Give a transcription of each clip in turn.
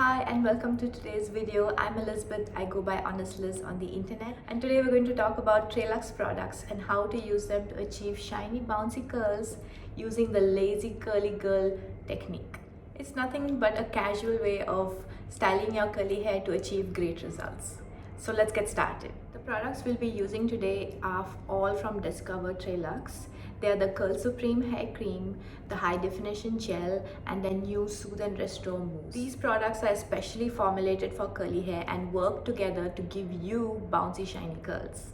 Hi and welcome to today's video. I'm Elizabeth. I go by Honest Liz on the internet, and today we're going to talk about Treluxe products and how to use them to achieve shiny bouncy curls using the lazy curly girl technique. It's nothing but a casual way of styling your curly hair to achieve great results. So let's get started. The products we'll be using today are all from Discover Treluxe. They are the Curl Supreme Hair Cream, the High Definition Gel, and the new Sooth and Restore Mousse. These products are especially formulated for curly hair and work together to give you bouncy shiny curls.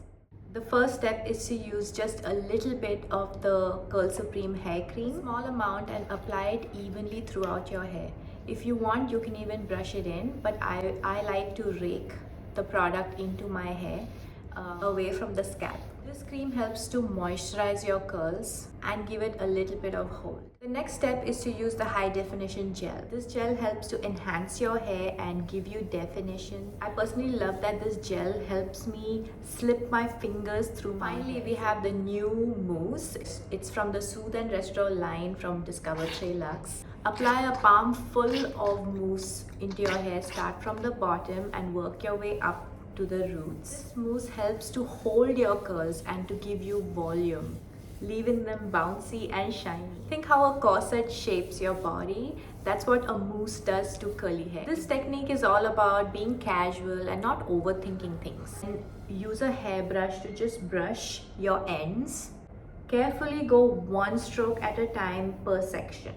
The first step is to use just a little bit of the Curl Supreme Hair Cream, a small amount, and apply it evenly throughout your hair. If you want, you can even brush it in, but I like to rake the product into my hair away from the scalp. This cream helps to moisturize your curls and give it a little bit of hold. The next step is to use the High Definition Gel. This gel helps to enhance your hair and give you definition. I personally love that this gel helps me slip my fingers through my hair. Finally, we have the new Mousse. It's from the Sooth and Restore line from Discover Treluxe. Apply a palm full of mousse into your hair. Start from the bottom and work your way up to the roots. This mousse helps to hold your curls and to give you volume, leaving them bouncy and shiny. Think how a corset shapes your body. That's what a mousse does to curly hair. This technique is all about being casual and not overthinking things. And use a hairbrush to just brush your ends. Carefully go one stroke at a time per section.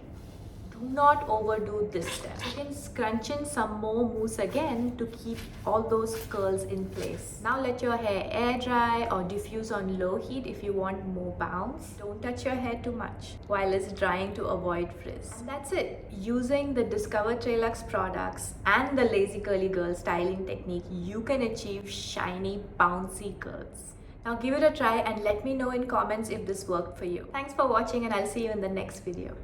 Do not overdo this step. You can scrunch in some more mousse again to keep all those curls in place. Now let your hair air dry or diffuse on low heat if you want more bounce. Don't touch your hair too much while it's drying to avoid frizz. And that's it. Using the Discover Treluxe products and the Lazy Curly Girl styling technique, you can achieve shiny, bouncy curls. Now give it a try and let me know in comments if this worked for you. Thanks for watching, and I'll see you in the next video.